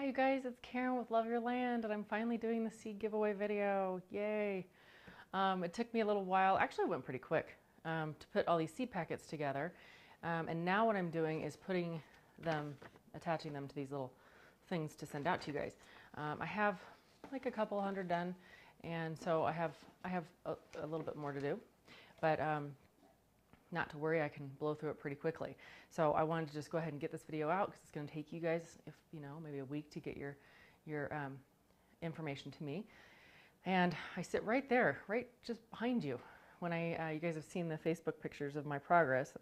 Hi you guys, it's Karen with Love Your Land, and I'm finally doing the seed giveaway video. Yay! It took me a little while. Actually, it went pretty quick to put all these seed packets together. And now what I'm doing is putting them, attaching them to these little things to send out to you guys. I have like a couple hundred done, and so I have a little bit more to do, but not to worry, I can blow through it pretty quickly. So I wanted to just go ahead and get this video out because it's going to take you guys, if you know, maybe a week to get your information to me. And I sit right there, right just behind you. When you guys have seen the Facebook pictures of my progress,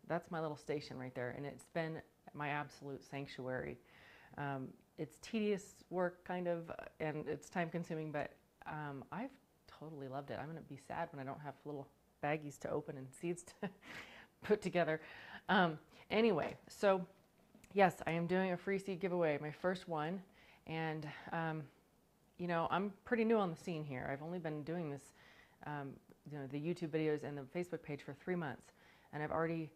that's my little station right there, and it's been my absolute sanctuary. It's tedious work, kind of, and it's time consuming, but I've totally loved it. I'm going to be sad when I don't have little baggies to open and seeds to put together. Anyway, so yes, I am doing a free seed giveaway, my first one, and you know, I'm pretty new on the scene here. I've only been doing this, you know, the YouTube videos and the Facebook page for 3 months, and I've already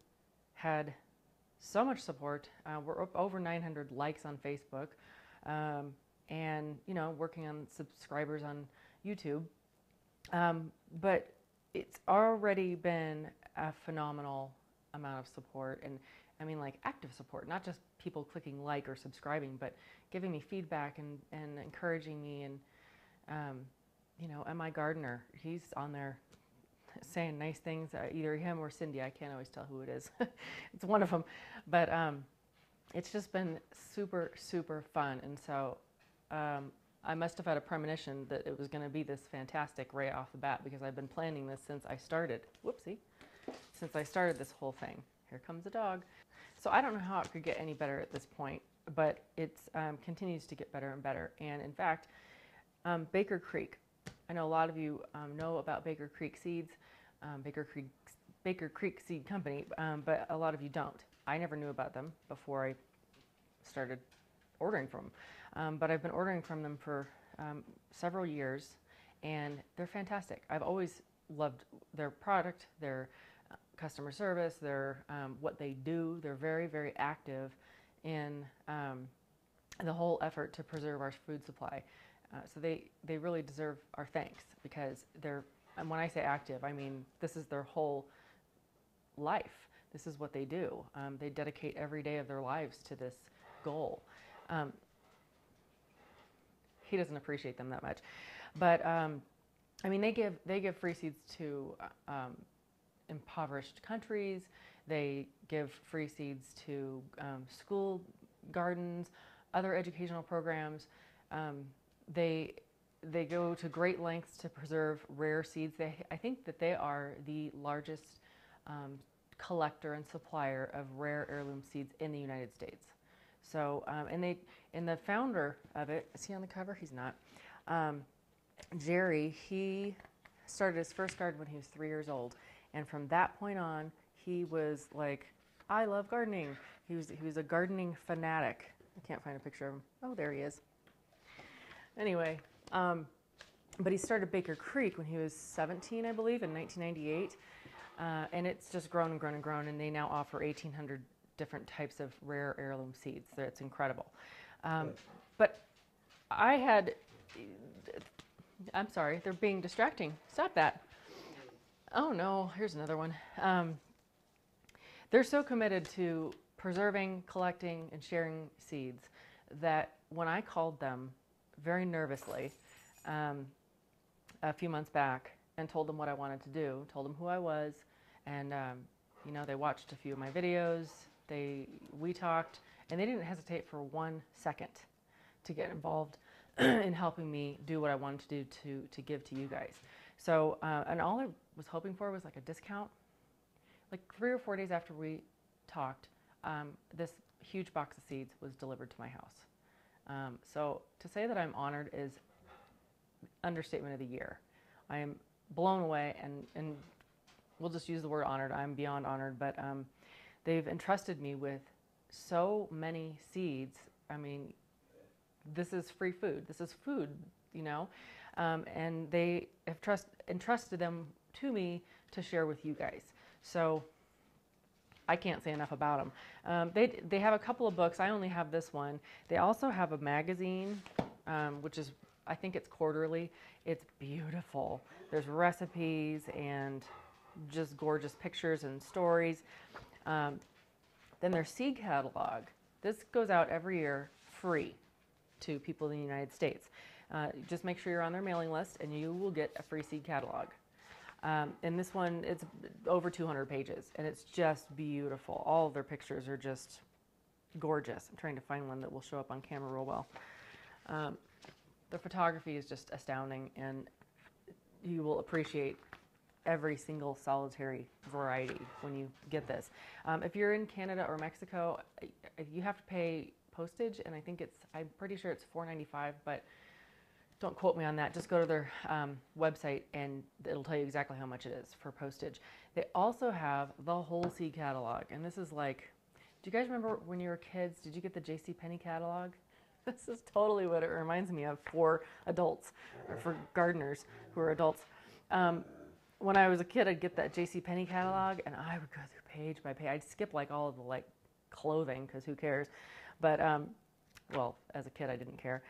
had so much support. We're up over 900 likes on Facebook, and you know, working on subscribers on YouTube, but it's already been a phenomenal amount of support, and I mean like active support, not just people clicking like or subscribing, but giving me feedback and encouraging me. And you know, and my gardener, he's on there saying nice things, either him or Cindy, I can't always tell who it is. It's one of them, but it's just been super fun. And so I must have had a premonition that it was going to be this fantastic right off the bat, because I've been planning this since I started. Whoopsie. Since I started this whole thing. Here comes a dog. So I don't know how it could get any better at this point, but it continues to get better and better. And in fact, Baker Creek. I know a lot of you know about Baker Creek Seeds, Baker Creek Seed Company, but a lot of you don't. I never knew about them before I started ordering from them, but I've been ordering from them for several years, and they're fantastic. I've always loved their product, their customer service, their what they do. They're very active in the whole effort to preserve our food supply. So they really deserve our thanks, because they're, and when I say active, I mean this is their whole life. This is what they do. They dedicate every day of their lives to this goal. He doesn't appreciate them that much, but I mean they give free seeds to impoverished countries. They give free seeds to school gardens, other educational programs. They go to great lengths to preserve rare seeds. I think that they are the largest collector and supplier of rare heirloom seeds in the United States. So, and the founder of it, is he on the cover? He's not. Jerry, he started his first garden when he was 3 years old. And from that point on, he was like, I love gardening. He was a gardening fanatic. I can't find a picture of him. Oh, there he is. Anyway, but he started Baker Creek when he was 17, I believe, in 1998. And it's just grown and grown and grown, and they now offer 1,800 different types of rare heirloom seeds. It's incredible. But I'm sorry, they're being distracting. Stop that. Oh no, here's another one. They're so committed to preserving, collecting, and sharing seeds that when I called them very nervously a few months back and told them what I wanted to do, told them who I was, and you know, they watched a few of my videos, we talked, and they didn't hesitate for 1 second to get involved in helping me do what I wanted to do to give to you guys. So, and all I was hoping for was like a discount. Like 3 or 4 days after we talked, this huge box of seeds was delivered to my house. So to say that I'm honored is understatement of the year. I am blown away, and we'll just use the word honored. I'm beyond honored, but they've entrusted me with so many seeds. I mean, this is free food. This is food, you know, and they have entrusted them to me to share with you guys. So I can't say enough about them. They have a couple of books. I only have this one. They also have a magazine, which is, I think it's quarterly. It's beautiful. There's recipes and just gorgeous pictures and stories. Then their seed catalog. This goes out every year free to people in the United States. Just make sure you're on their mailing list and you will get a free seed catalog. And this one, it's over 200 pages and it's just beautiful. All of their pictures are just gorgeous. I'm trying to find one that will show up on camera real well. The photography is just astounding and you will appreciate every single solitary variety when you get this. If you're in Canada or Mexico, you have to pay postage, and I think I'm pretty sure it's $4.95, but don't quote me on that. Just go to their website and it'll tell you exactly how much it is for postage. They also have the whole seed catalog, and this is like, do you guys remember when you were kids, did you get the JCPenney catalog? This is totally what it reminds me of for adults, or for gardeners who are adults. When I was a kid, I'd get that JCPenney catalog, and I would go through page by page. I'd skip like all of the like clothing, because who cares? But, well, as a kid, I didn't care.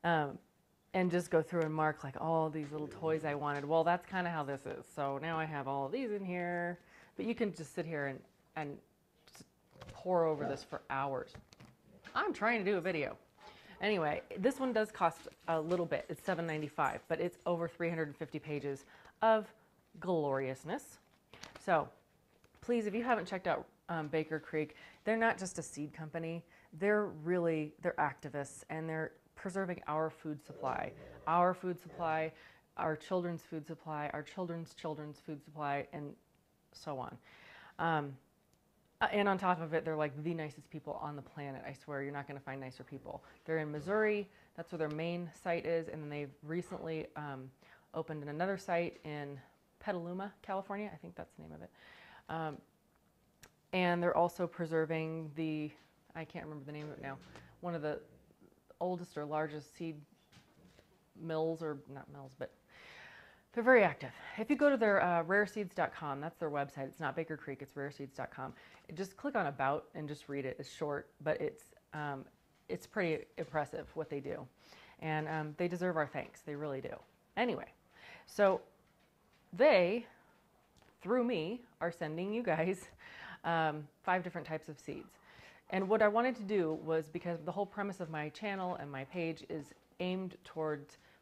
And just go through and mark like all these little toys I wanted. Well, that's kind of how this is. So now I have all of these in here, but you can just sit here and just pour over this for hours. I'm trying to do a video. Anyway, this one does cost a little bit. It's $7.95, but it's over 350 pages of gloriousness. So please, if you haven't checked out Baker Creek, they're not just a seed company. They're activists, and they're preserving our food supply, our children's food supply, our children's food supply, and so on. And on top of it, they're like the nicest people on the planet. I swear, you're not going to find nicer people. They're in Missouri. That's where their main site is. And then they've recently opened another site in Petaluma, California. I think that's the name of it. And they're also preserving I can't remember the name of it now, one of the oldest or largest seed mills, or not mills, but they're very active. If you go to their rareseeds.com, that's their website. It's not Baker Creek, it's rareseeds.com. Just click on About and just read it. It's short, but it's pretty impressive what they do. And they deserve our thanks. They really do. Anyway, so they, through me, are sending you guys 5 different types of seeds. And what I wanted to do was, because the whole premise of my channel and my page is aimed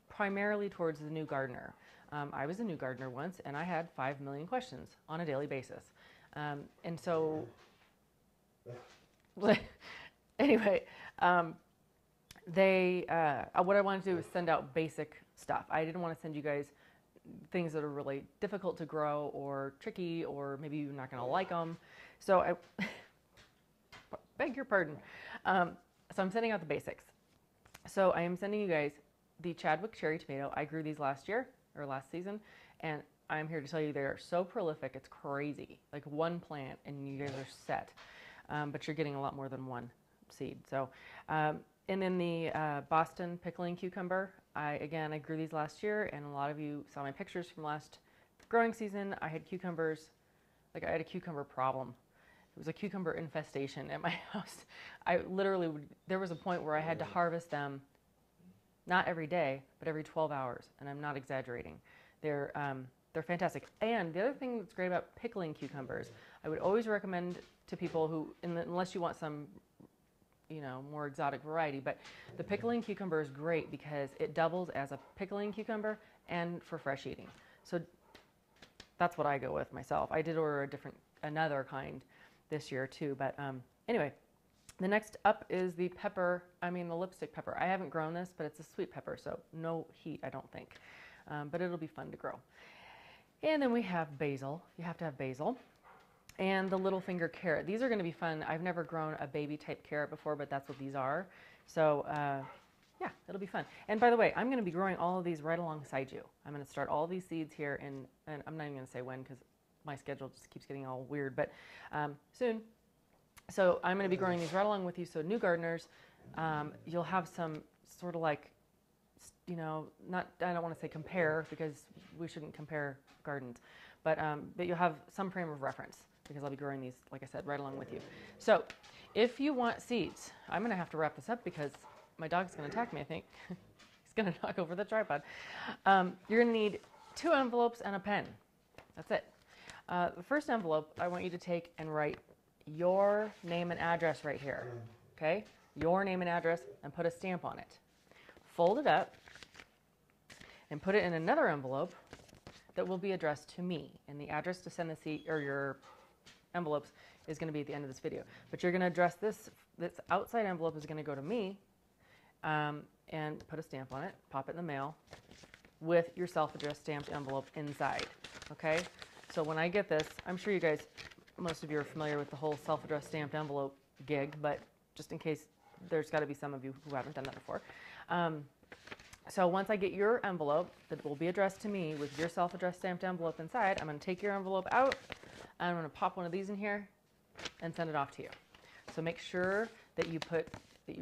primarily towards the new gardener. I was a new gardener once, and I had 5 million questions on a daily basis. And so, anyway, what I wanted to do was send out basic stuff. I didn't want to send you guys things that are really difficult to grow or tricky, or maybe you're not going to like them. So I beg your pardon. So I'm sending out the basics. So I am sending you guys the Chadwick cherry tomato. I grew these last season, and I'm here to tell you they are so prolific, it's crazy. Like one plant and you guys are set. But you're getting a lot more than one seed. So, and then the Boston pickling cucumber. I grew these last year, and a lot of you saw my pictures from last growing season. I had cucumbers, I had a cucumber problem. It was a cucumber infestation at my house. There was a point where I had to harvest them, not every day, but every 12 hours, and I'm not exaggerating. They're fantastic. And the other thing that's great about pickling cucumbers, I would always recommend to people who, unless you want some, more exotic variety, but the pickling cucumber is great because it doubles as a pickling cucumber and for fresh eating. So that's what I go with myself. I did order another kind this year too, but anyway, the next up is the lipstick pepper. I haven't grown this, but it's a sweet pepper, so no heat, I don't think, but it'll be fun to grow. And then we have basil. You have to have basil. And the little finger carrot. These are going to be fun. I've never grown a baby type carrot before, but that's what these are. So yeah, it'll be fun. And by the way, I'm going to be growing all of these right alongside you. I'm going to start all these seeds here, and I'm not even going to say when because my schedule just keeps getting all weird, but soon. So I'm going to be growing these right along with you. So new gardeners, you'll have some sort of like, I don't want to say compare because we shouldn't compare gardens, but you'll have some frame of reference. because I'll be growing these, like I said, right along with you. So if you want seeds, I'm going to have to wrap this up because my dog's going to attack me, I think. He's going to knock over the tripod. You're going to need 2 envelopes and a pen. That's it. The first envelope, I want you to take and write your name and address right here. Okay? Your name and address, and put a stamp on it. Fold it up and put it in another envelope that will be addressed to me. And the address to send the seed or your envelopes is going to be at the end of this video. But you're going to address this outside envelope is going to go to me, and put a stamp on it, pop it in the mail with your self-addressed stamped envelope inside. Okay? So when I get this, I'm sure you guys, most of you are familiar with the whole self-addressed stamped envelope gig, but just in case, there's got to be some of you who haven't done that before. So once I get your envelope that will be addressed to me with your self-addressed stamped envelope inside, I'm going to take your envelope out, and I'm going to pop one of these in here and send it off to you. So make sure that you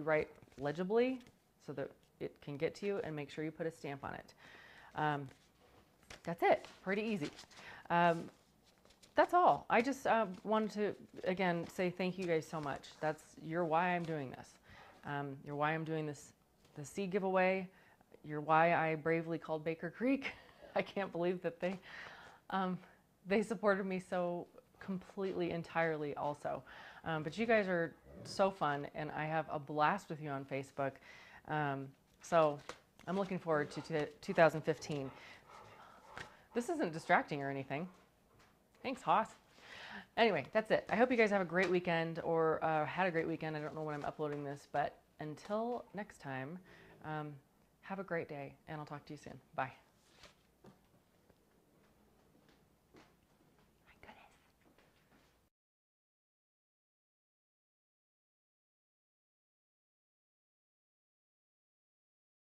write legibly so that it can get to you, and make sure you put a stamp on it. That's it. Pretty easy. That's all. I just wanted to, again, say thank you guys so much. You're why I'm doing this. You're why I'm doing this, the seed giveaway. You're why I bravely called Baker Creek. I can't believe that they supported me so completely, entirely also. But you guys are so fun, and I have a blast with you on Facebook. So I'm looking forward to 2015. This isn't distracting or anything. Thanks, Hoss. Anyway, that's it. I hope you guys have a great weekend, or had a great weekend. I don't know when I'm uploading this, but until next time, have a great day, and I'll talk to you soon. Bye.